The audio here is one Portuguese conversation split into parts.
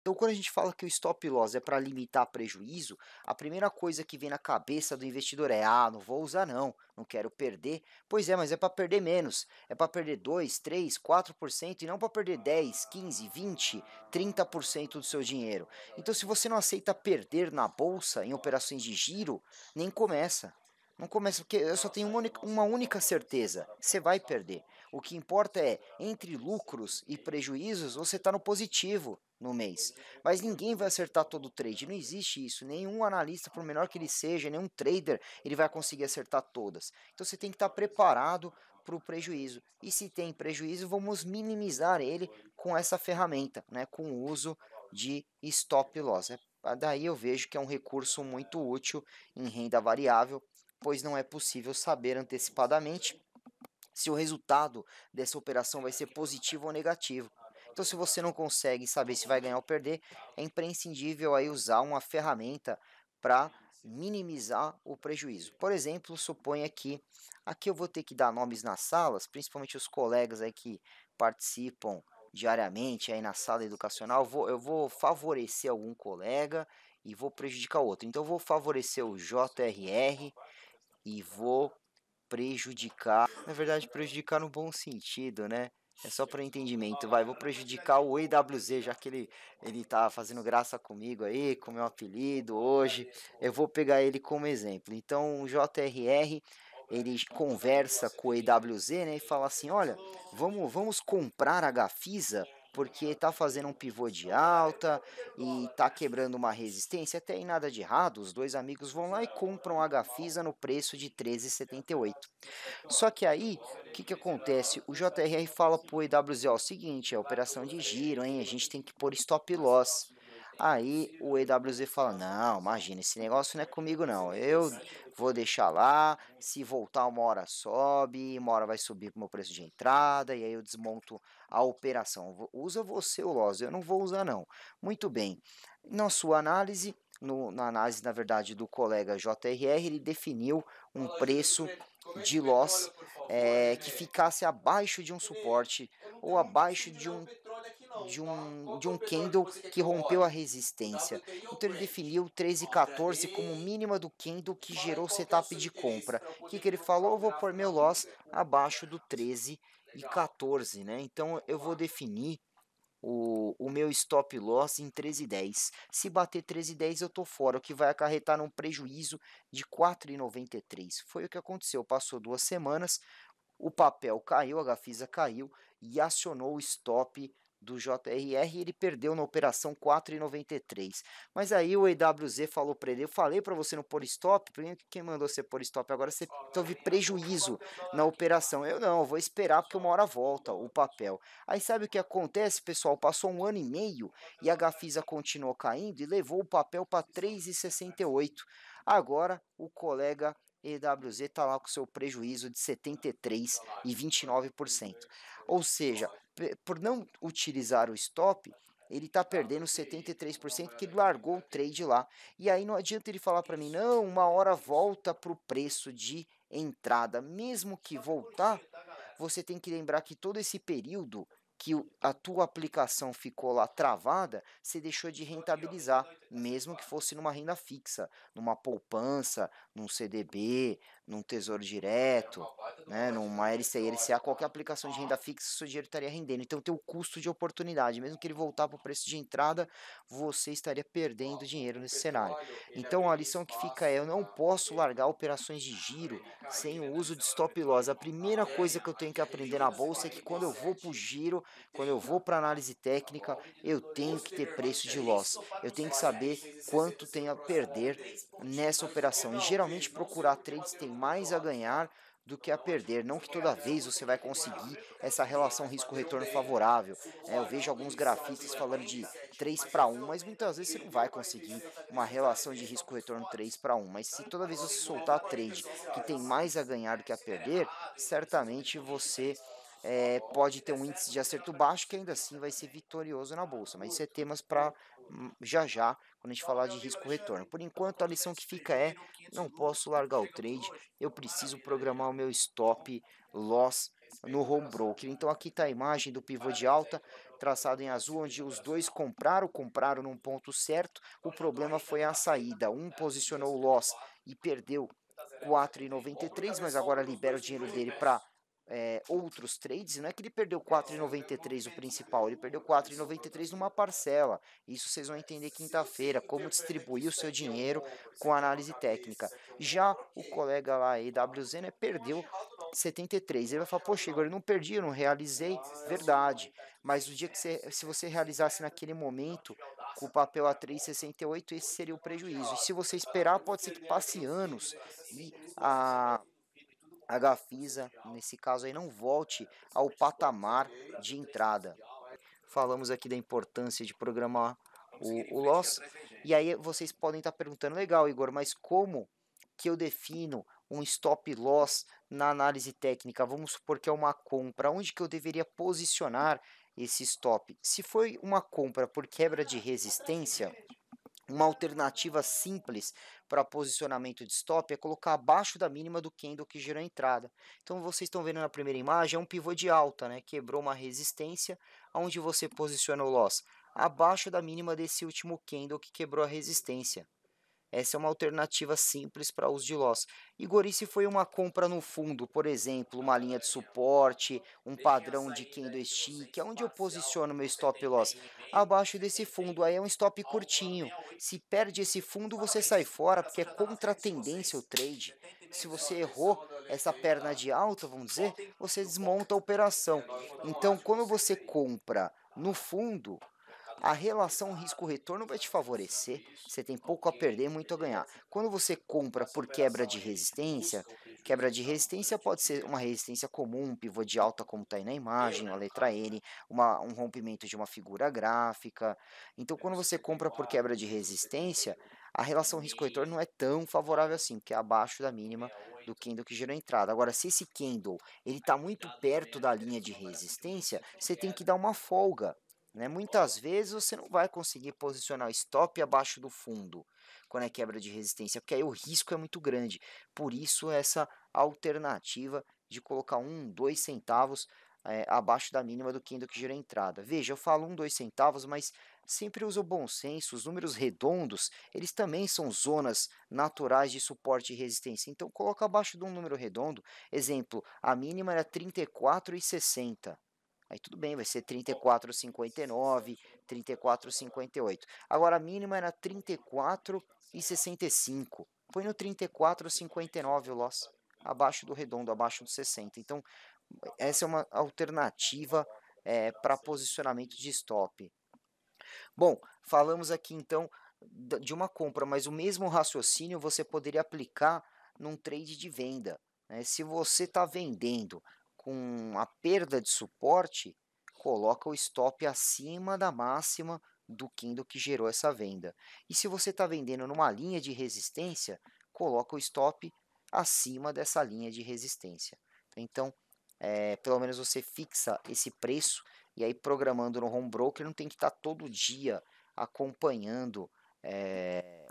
Então, quando a gente fala que o stop loss é para limitar prejuízo, a primeira coisa que vem na cabeça do investidor é: ah, não vou usar não, não quero perder. Pois é, mas é para perder menos. É para perder 2, 3, 4% e não para perder 10, 15, 20, 30% do seu dinheiro. Então, se você não aceita perder na bolsa em operações de giro, nem começa. Não começa, porque eu só tenho uma única certeza: você vai perder. O que importa é, entre lucros e prejuízos, você está no positivo no mês. Mas ninguém vai acertar todo o trade, não existe isso. Nenhum analista, por menor que ele seja, nenhum trader, ele vai conseguir acertar todas. Então você tem que estar preparado para o prejuízo. E se tem prejuízo, vamos minimizar ele com essa ferramenta, né, com o uso de stop loss. Daí eu vejo que é um recurso muito útil em renda variável, pois não é possível saber antecipadamente se o resultado dessa operação vai ser positivo ou negativo. Então, se você não consegue saber se vai ganhar ou perder, é imprescindível aí usar uma ferramenta para minimizar o prejuízo. Por exemplo, suponha que aqui eu vou ter que dar nomes nas salas, principalmente os colegas aí que participam diariamente aí na sala educacional. Eu vou favorecer algum colega e vou prejudicar outro. Então, eu vou favorecer o JRR e vou prejudicar, na verdade prejudicar no bom sentido, né? É só para entendimento, vai, vou prejudicar o EWZ, já que ele tá fazendo graça comigo aí, com meu apelido hoje, eu vou pegar ele como exemplo. Então o JRR, ele conversa com o EWZ, né, e fala assim: olha, vamos comprar a Gafisa porque tá fazendo um pivô de alta e tá quebrando uma resistência, até aí nada de errado. Os dois amigos vão lá e compram a Gafisa no preço de 13,78. Só que aí, o que acontece? O JRR fala pro EWZ, ó, o seguinte, é operação de giro, hein? A gente tem que pôr stop loss. Aí o EWZ fala: não, imagina, esse negócio não é comigo não. Eu vou deixar lá, se voltar uma hora sobe, uma hora vai subir pro meu preço de entrada, e aí eu desmonto a operação. Usa você o loss, eu não vou usar não. Muito bem. Na sua análise, na análise, na verdade, do colega JRR, ele definiu um preço de loss que ficasse abaixo de um suporte ou abaixo de um candle que rompeu a resistência. Então ele definiu 13,14 como mínima do candle que gerou setup de compra. O que ele falou? Eu vou pôr meu loss abaixo do 13,14, né? Então eu vou definir o meu stop loss em 13,10. Se bater 13,10 eu tô fora, o que vai acarretar num prejuízo de 4,93. Foi o que aconteceu. Passou 2 semanas, o papel caiu, a Gafisa caiu e acionou o stop do JRR, e ele perdeu na operação 4,93. Mas aí o EWZ falou para ele: eu falei para você não pôr stop, quem mandou você pôr stop? Agora você teve prejuízo na operação. Eu não, eu vou esperar porque uma hora volta o papel. Aí sabe o que acontece, pessoal? Passou 1 ano e meio e a Gafisa continuou caindo e levou o papel para 3,68. Agora o colega EWZ está lá com seu prejuízo de 73,29%. Ou seja, por não utilizar o stop, ele está perdendo 73% que ele largou o trade lá. E aí não adianta ele falar para mim: não, uma hora volta para o preço de entrada. Mesmo que voltar, você tem que lembrar que todo esse período que a tua aplicação ficou lá travada, você deixou de rentabilizar, mesmo que fosse numa renda fixa, numa poupança, num CDB, num Tesouro Direto, né, numa LCI, LCA, qualquer aplicação de renda fixa, seu dinheiro estaria rendendo. Então tem o custo de oportunidade, mesmo que ele voltar para o preço de entrada, você estaria perdendo dinheiro nesse cenário. Então a lição que fica é: eu não posso largar operações de giro sem o uso de stop loss. A primeira coisa que eu tenho que aprender na bolsa é que quando eu vou para o giro, quando eu vou para análise técnica, eu tenho que ter preço de loss. Eu tenho que saber quanto tenho a perder nessa operação. E geralmente procurar trades tem mais a ganhar do que a perder. Não que toda vez você vai conseguir essa relação risco-retorno favorável. Eu vejo alguns grafistas falando de 3 para 1, mas muitas vezes você não vai conseguir uma relação de risco-retorno 3 para 1. Mas se toda vez você soltar trade que tem mais a ganhar do que a perder, certamente você pode ter um índice de acerto baixo que ainda assim vai ser vitorioso na bolsa. Mas isso é temas para já já, quando a gente falar de risco-retorno. Por enquanto, a lição que fica é: não posso largar o trade, eu preciso programar o meu stop loss no home broker. Então aqui está a imagem do pivô de alta, traçado em azul, onde os dois compraram num ponto certo, o problema foi a saída. Um posicionou o loss e perdeu 4,93, mas agora libera o dinheiro dele para outros trades. Não é que ele perdeu 4,93 o principal, ele perdeu 4,93 numa parcela. Isso vocês vão entender quinta-feira, como distribuir o seu dinheiro com análise técnica. Já o colega lá, EWZ, né, perdeu 73. Ele vai falar, poxa, Igor, eu não perdi, eu não realizei. Verdade, mas o dia que se você realizasse naquele momento com o papel a 3,68, esse seria o prejuízo. E se você esperar, pode ser que passe anos e a Gafisa, nesse caso aí, não volte ao patamar de entrada. Falamos aqui da importância de programar o loss, e aí vocês podem estar perguntando, legal, Igor, mas como que eu defino um stop loss na análise técnica? Vamos supor que é uma compra, onde que eu deveria posicionar esse stop? Se foi uma compra por quebra de resistência, uma alternativa simples para posicionamento de stop é colocar abaixo da mínima do candle que gerou a entrada. Então vocês estão vendo na primeira imagem, é um pivô de alta, né? Quebrou uma resistência, onde você posiciona o loss? Abaixo da mínima desse último candle que quebrou a resistência. Essa é uma alternativa simples para uso de loss. Igor, e se foi uma compra no fundo, por exemplo, uma linha de suporte, um padrão de candlestick, onde eu posiciono meu stop loss? Abaixo desse fundo, aí é um stop curtinho. Se perde esse fundo, você sai fora, porque é contra a tendência o trade. Se você errou essa perna de alta, vamos dizer, você desmonta a operação. Então, quando você compra no fundo, a relação risco-retorno vai te favorecer, você tem pouco a perder e muito a ganhar. Quando você compra por quebra de resistência pode ser uma resistência comum, um pivô de alta como está aí na imagem, a letra N, um rompimento de uma figura gráfica. Então, quando você compra por quebra de resistência, a relação risco-retorno não é tão favorável assim, porque é abaixo da mínima do candle que gerou a entrada. Agora, se esse candle está muito perto da linha de resistência, você tem que dar uma folga. Né? Muitas vezes você não vai conseguir posicionar o stop abaixo do fundo quando é quebra de resistência, porque aí o risco é muito grande. Por isso, essa alternativa de colocar 2 centavos abaixo da mínima do candle que gerou a entrada. Veja, eu falo 2 centavos, mas sempre uso o bom senso. Os números redondos, eles também são zonas naturais de suporte e resistência. Então, coloca abaixo de um número redondo. Exemplo, a mínima era 34,60. Aí tudo bem, vai ser 34,59, 34,58. Agora a mínima era 34,65. Põe no 34,59 o loss, abaixo do redondo, abaixo do 60. Então, essa é uma alternativa para posicionamento de stop. Bom, falamos aqui então de uma compra, mas o mesmo raciocínio você poderia aplicar num trade de venda. Né? Se você está vendendo com a perda de suporte, coloca o stop acima da máxima do candle que gerou essa venda. E se você está vendendo numa linha de resistência, coloca o stop acima dessa linha de resistência. Então, pelo menos você fixa esse preço e aí programando no home broker não tem que estar todo dia acompanhando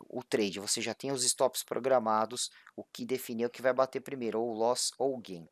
o trade. Você já tem os stops programados, o que define é o que vai bater primeiro, ou o loss ou o gain.